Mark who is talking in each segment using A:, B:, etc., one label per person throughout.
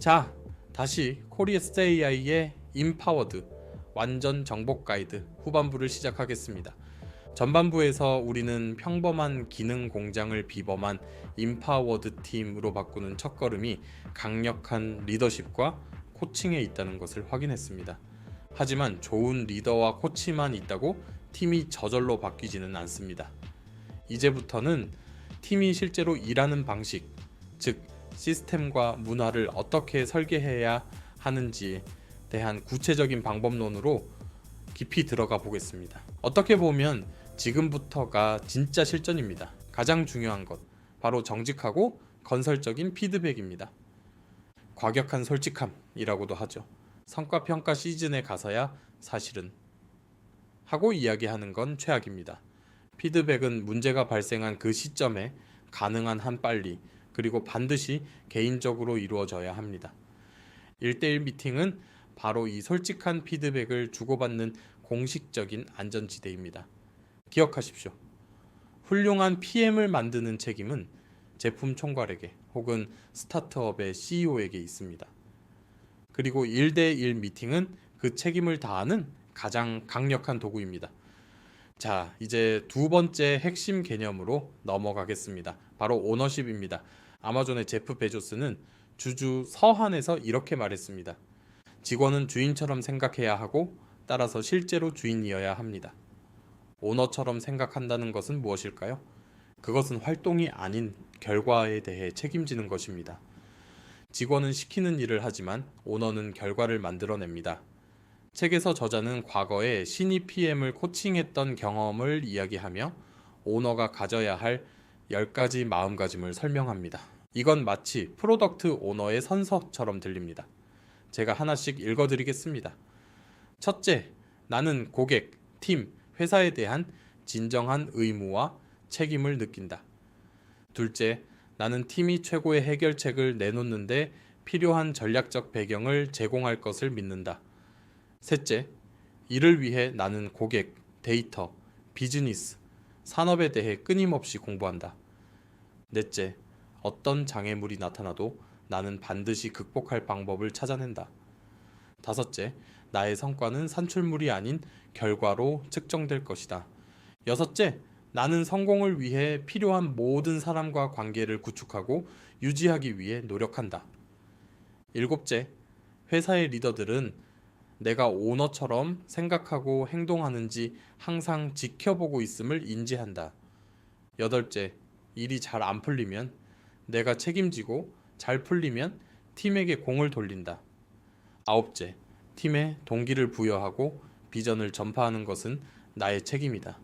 A: 자, 다시 코리에스AI의 임파워드 완전 정복 가이드 후반부를 시작하겠습니다. 전반부에서 우리는 평범한 기능 공장을 비범한 임파워드 팀으로 바꾸는 첫걸음이 강력한 리더십과 코칭에 있다는 것을 확인했습니다. 하지만 좋은 리더와 코치만 있다고 팀이 저절로 바뀌지는 않습니다. 이제부터는 팀이 실제로 일하는 방식, 즉 시스템과 문화를 어떻게 설계해야 하는지에 대한 구체적인 방법론으로 깊이 들어가 보겠습니다. 어떻게 보면 지금부터가 진짜 실전입니다. 가장 중요한 것, 바로 정직하고 건설적인 피드백입니다. 과격한 솔직함이라고도 하죠. 성과평가 시즌에 가서야 사실은 하고 이야기하는 건 최악입니다. 피드백은 문제가 발생한 그 시점에 가능한 한 빨리, 그리고 반드시 개인적으로 이루어져야 합니다. 1대1 미팅은 바로 이 솔직한 피드백을 주고받는 공식적인 안전지대입니다. 기억하십시오. 훌륭한 PM을 만드는 책임은 제품 총괄에게 혹은 스타트업의 CEO에게 있습니다. 그리고 1대1 미팅은 그 책임을 다하는 가장 강력한 도구입니다. 자, 이제 두 번째 핵심 개념으로 넘어가겠습니다. 바로 오너십입니다. 아마존의 제프 베조스는 주주 서한에서 이렇게 말했습니다. 직원은 주인처럼 생각해야 하고 따라서 실제로 주인이어야 합니다. 오너처럼 생각한다는 것은 무엇일까요? 그것은 활동이 아닌 결과에 대해 책임지는 것입니다. 직원은 시키는 일을 하지만 오너는 결과를 만들어냅니다. 책에서 저자는 과거에 신입 PM을 코칭했던 경험을 이야기하며 오너가 가져야 할 10가지 마음가짐을 설명합니다. 이건 마치 프로덕트 오너의 선서처럼 들립니다. 제가 하나씩 읽어드리겠습니다. 첫째, 나는 고객, 팀, 회사에 대한 진정한 의무와 책임을 느낀다. 둘째, 나는 팀이 최고의 해결책을 내놓는데 필요한 전략적 배경을 제공할 것을 믿는다. 셋째, 이를 위해 나는 고객, 데이터, 비즈니스, 산업에 대해 끊임없이 공부한다. 넷째, 어떤 장애물이 나타나도 나는 반드시 극복할 방법을 찾아낸다. 다섯째, 나의 성과는 산출물이 아닌 결과로 측정될 것이다. 여섯째, 나는 성공을 위해 필요한 모든 사람과 관계를 구축하고 유지하기 위해 노력한다. 일곱째, 회사의 리더들은 내가 오너처럼 생각하고 행동하는지 항상 지켜보고 있음을 인지한다. 여덟째, 일이 잘 안 풀리면 내가 책임지고 잘 풀리면 팀에게 공을 돌린다. 아홉째, 팀에 동기를 부여하고 비전을 전파하는 것은 나의 책임이다.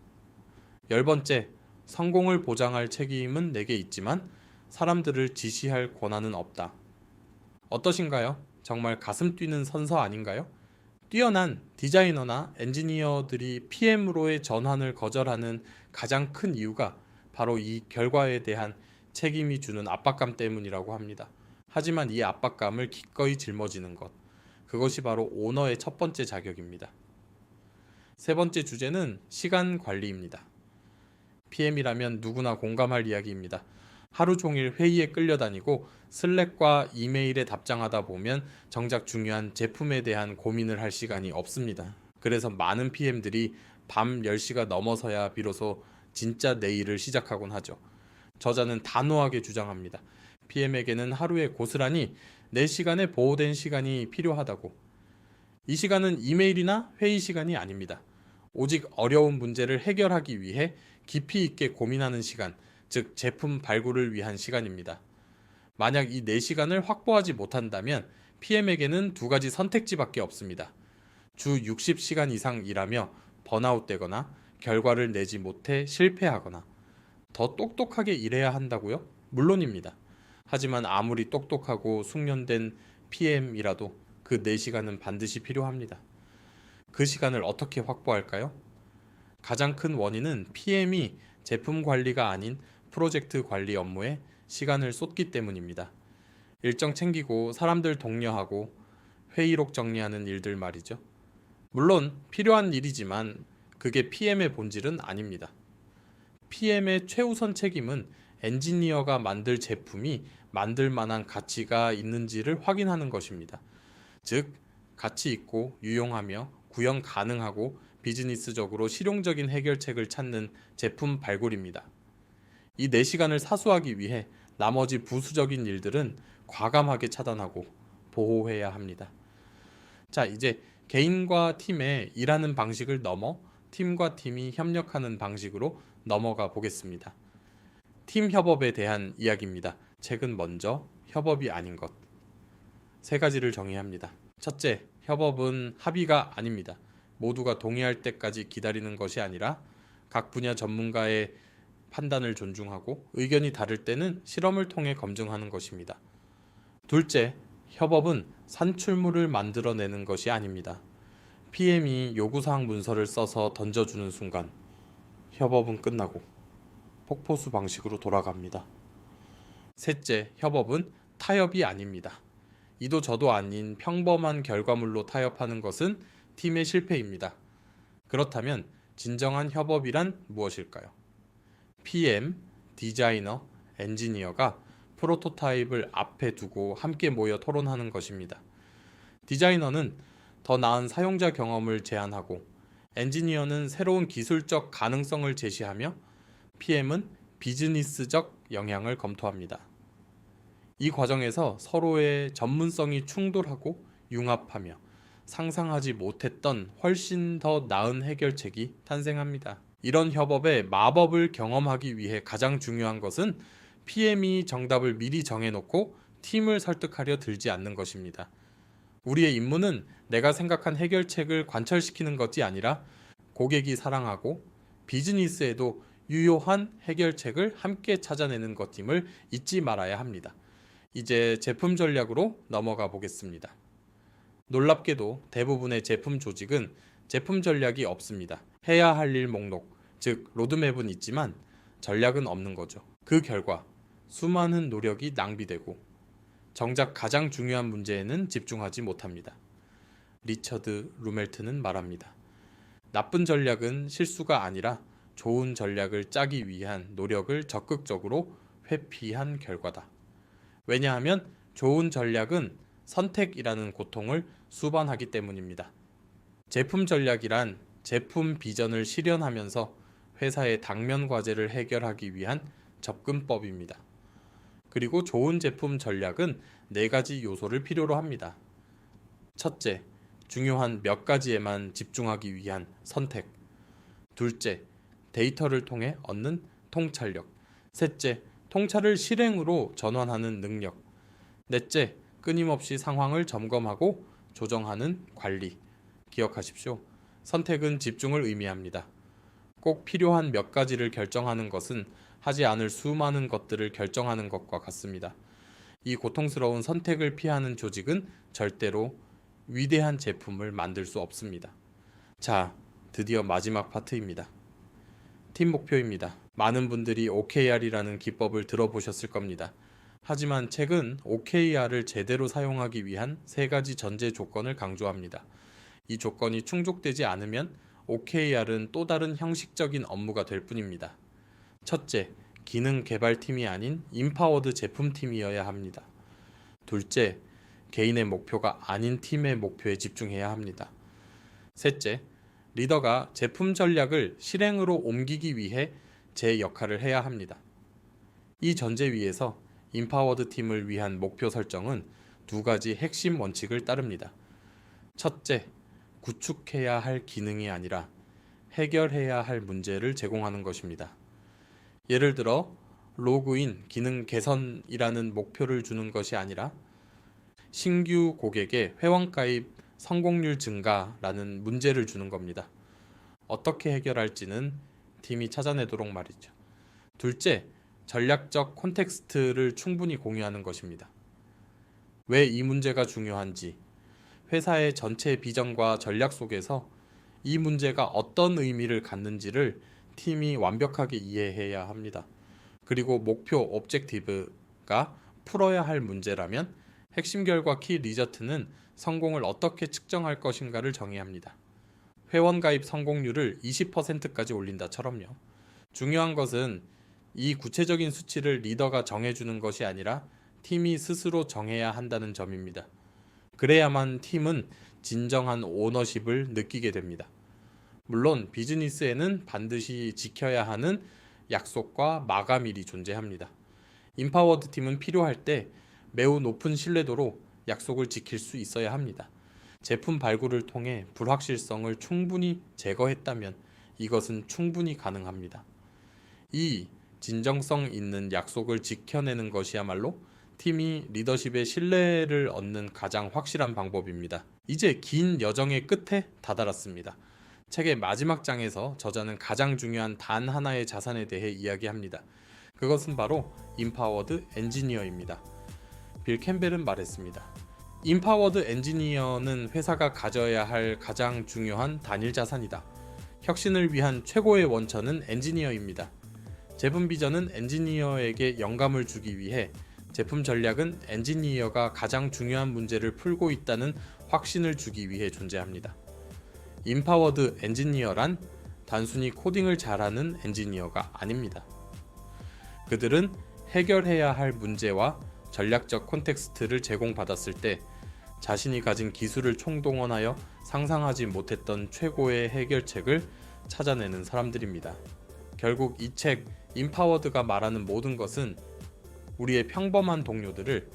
A: 열 번째, 성공을 보장할 책임은 내게 있지만 사람들을 지시할 권한은 없다. 어떠신가요? 정말 가슴 뛰는 선서 아닌가요? 뛰어난 디자이너나 엔지니어들이 PM으로의 전환을 거절하는 가장 큰 이유가 바로 이 결과에 대한 책임이 주는 압박감 때문이라고 합니다. 하지만 이 압박감을 기꺼이 짊어지는 것, 그것이 바로 오너의 첫 번째 자격입니다. 세 번째 주제는 시간 관리입니다. PM이라면 누구나 공감할 이야기입니다. 하루 종일 회의에 끌려다니고 슬랙과 이메일에 답장하다 보면 정작 중요한 제품에 대한 고민을 할 시간이 없습니다. 그래서 많은 PM들이 밤 10시가 넘어서야 비로소 진짜 내 일을 시작하곤 하죠. 저자는 단호하게 주장합니다. PM에게는 하루에 고스란히 4시간의 보호된 시간이 필요하다고. 이 시간은 이메일이나 회의 시간이 아닙니다. 오직 어려운 문제를 해결하기 위해 깊이 있게 고민하는 시간, 즉 제품 발굴을 위한 시간입니다. 만약 이 4시간을 확보하지 못한다면 PM에게는 두 가지 선택지밖에 없습니다. 주 60시간 이상 일하며 번아웃되거나 결과를 내지 못해 실패하거나. 더 똑똑하게 일해야 한다고요? 물론입니다. 하지만 아무리 똑똑하고 숙련된 PM이라도 그 4시간은 반드시 필요합니다. 그 시간을 어떻게 확보할까요? 가장 큰 원인은 PM이 제품 관리가 아닌 프로젝트 관리 업무에 시간을 쏟기 때문입니다. 일정 챙기고 사람들 독려하고 회의록 정리하는 일들 말이죠. 물론 필요한 일이지만 그게 PM의 본질은 아닙니다. PM의 최우선 책임은 엔지니어가 만들 제품이 만들 만한 가치가 있는지를 확인하는 것입니다. 즉, 가치 있고 유용하며 구현 가능하고 비즈니스적으로 실용적인 해결책을 찾는 제품 발굴입니다. 이 4시간을 사수하기 위해 나머지 부수적인 일들은 과감하게 차단하고 보호해야 합니다. 자, 이제 개인과 팀의 일하는 방식을 넘어 팀과 팀이 협력하는 방식으로 넘어가 보겠습니다. 팀 협업에 대한 이야기입니다. 책은 먼저 협업이 아닌 것. 3가지를 정의합니다. 첫째, 협업은 합의가 아닙니다. 모두가 동의할 때까지 기다리는 것이 아니라 각 분야 전문가의 판단을 존중하고 의견이 다를 때는 실험을 통해 검증하는 것입니다. 둘째, 협업은 산출물을 만들어내는 것이 아닙니다. PM이 요구사항 문서를 써서 던져주는 순간 협업은 끝나고 폭포수 방식으로 돌아갑니다. 셋째, 협업은 타협이 아닙니다. 이도 저도 아닌 평범한 결과물로 타협하는 것은 팀의 실패입니다. 그렇다면 진정한 협업이란 무엇일까요? PM, 디자이너, 엔지니어가 프로토타입을 앞에 두고 함께 모여 토론하는 것입니다. 디자이너는 더 나은 사용자 경험을 제안하고, 엔지니어는 새로운 기술적 가능성을 제시하며, PM은 비즈니스적 영향을 검토합니다. 이 과정에서 서로의 전문성이 충돌하고 융합하며 상상하지 못했던 훨씬 더 나은 해결책이 탄생합니다. 이런 협업의 마법을 경험하기 위해 가장 중요한 것은 PM이 정답을 미리 정해놓고 팀을 설득하려 들지 않는 것입니다. 우리의 임무는 내가 생각한 해결책을 관철시키는 것이 아니라 고객이 사랑하고 비즈니스에도 유효한 해결책을 함께 찾아내는 것임을 잊지 말아야 합니다. 이제 제품 전략으로 넘어가 보겠습니다. 놀랍게도 대부분의 제품 조직은 제품 전략이 없습니다. 해야 할 일 목록, 즉 로드맵은 있지만 전략은 없는 거죠. 그 결과 수많은 노력이 낭비되고 정작 가장 중요한 문제에는 집중하지 못합니다. 리처드 루멜트는 말합니다. 나쁜 전략은 실수가 아니라 좋은 전략을 짜기 위한 노력을 적극적으로 회피한 결과다. 왜냐하면 좋은 전략은 선택이라는 고통을 수반하기 때문입니다. 제품 전략이란 제품 비전을 실현하면서 회사의 당면 과제를 해결하기 위한 접근법입니다. 그리고 좋은 제품 전략은 4가지 요소를 필요로 합니다. 첫째, 중요한 몇 가지에만 집중하기 위한 선택. 둘째, 데이터를 통해 얻는 통찰력. 셋째, 통찰을 실행으로 전환하는 능력. 넷째, 끊임없이 상황을 점검하고 조정하는 관리. 기억하십시오. 선택은 집중을 의미합니다. 꼭 필요한 몇 가지를 결정하는 것은 하지 않을 수많은 것들을 결정하는 것과 같습니다. 이 고통스러운 선택을 피하는 조직은 절대로 위대한 제품을 만들 수 없습니다. 자, 드디어 마지막 파트입니다. 팀 목표입니다. 많은 분들이 OKR이라는 기법을 들어보셨을 겁니다. 하지만 책은 OKR을 제대로 사용하기 위한 3가지 전제 조건을 강조합니다. 이 조건이 충족되지 않으면 OKR은 또 다른 형식적인 업무가 될 뿐입니다. 첫째, 기능 개발팀이 아닌 임파워드 제품팀이어야 합니다. 둘째, 개인의 목표가 아닌 팀의 목표에 집중해야 합니다. 셋째, 리더가 제품 전략을 실행으로 옮기기 위해 제 역할을 해야 합니다. 이 전제 위에서 임파워드 팀을 위한 목표 설정은 2가지 핵심 원칙을 따릅니다. 첫째, 구축해야 할 기능이 아니라 해결해야 할 문제를 제공하는 것입니다. 예를 들어 로그인 기능 개선이라는 목표를 주는 것이 아니라 신규 고객의 회원가입 성공률 증가라는 문제를 주는 겁니다. 어떻게 해결할지는 팀이 찾아내도록 말이죠. 둘째, 전략적 콘텍스트를 충분히 공유하는 것입니다. 왜 이 문제가 중요한지, 회사의 전체 비전과 전략 속에서 이 문제가 어떤 의미를 갖는지를 팀이 완벽하게 이해해야 합니다. 그리고 목표 오브젝티브가 풀어야 할 문제라면 핵심 결과 키 리저트는 성공을 어떻게 측정할 것인가를 정의합니다. 회원 가입 성공률을 20%까지 올린다처럼요. 중요한 것은 이 구체적인 수치를 리더가 정해주는 것이 아니라 팀이 스스로 정해야 한다는 점입니다. 그래야만 팀은 진정한 오너십을 느끼게 됩니다. 물론 비즈니스에는 반드시 지켜야 하는 약속과 마감일이 존재합니다. 임파워드 팀은 필요할 때 매우 높은 신뢰도로 약속을 지킬 수 있어야 합니다. 제품 발굴을 통해 불확실성을 충분히 제거했다면 이것은 충분히 가능합니다. 이 진정성 있는 약속을 지켜내는 것이야말로 팀이 리더십의 신뢰를 얻는 가장 확실한 방법입니다. 이제 긴 여정의 끝에 다다랐습니다. 책의 마지막 장에서 저자는 가장 중요한 단 하나의 자산에 대해 이야기합니다. 그것은 바로 임파워드 엔지니어입니다. 빌 캠벨은 말했습니다. 임파워드 엔지니어는 회사가 가져야 할 가장 중요한 단일 자산이다. 혁신을 위한 최고의 원천은 엔지니어입니다. 제품 비전은 엔지니어에게 영감을 주기 위해, 제품 전략은 엔지니어가 가장 중요한 문제를 풀고 있다는 확신을 주기 위해 존재합니다. 임파워드 엔지니어란 단순히 코딩을 잘하는 엔지니어가 아닙니다. 그들은 해결해야 할 문제와 전략적 콘텍스트를 제공받았을 때 자신이 가진 기술을 총동원하여 상상하지 못했던 최고의 해결책을 찾아내는 사람들입니다. 결국 이 책 임파워드가 말하는 모든 것은 우리의 평범한 동료들을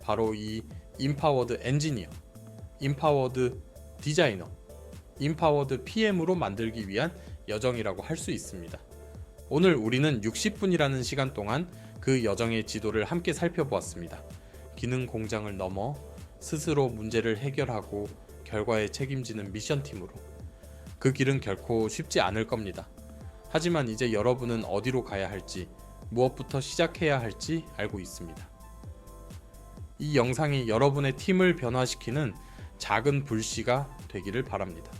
A: 바로 이 임파워드 엔지니어, 임파워드 디자이너, 임파워드 PM으로 만들기 위한 여정이라고 할 수 있습니다. 오늘 우리는 60분이라는 시간 동안 그 여정의 지도를 함께 살펴보았습니다. 기능 공장을 넘어 스스로 문제를 해결하고 결과에 책임지는 미션팀으로. 그 길은 결코 쉽지 않을 겁니다. 하지만 이제 여러분은 어디로 가야 할지, 무엇부터 시작해야 할지 알고 있습니다. 이 영상이 여러분의 팀을 변화시키는 작은 불씨가 되기를 바랍니다.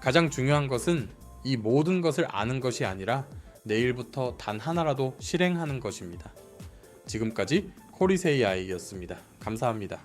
A: 가장 중요한 것은 이 모든 것을 아는 것이 아니라 내일부터 단 하나라도 실행하는 것입니다. 지금까지 코리세이아이였습니다. 감사합니다.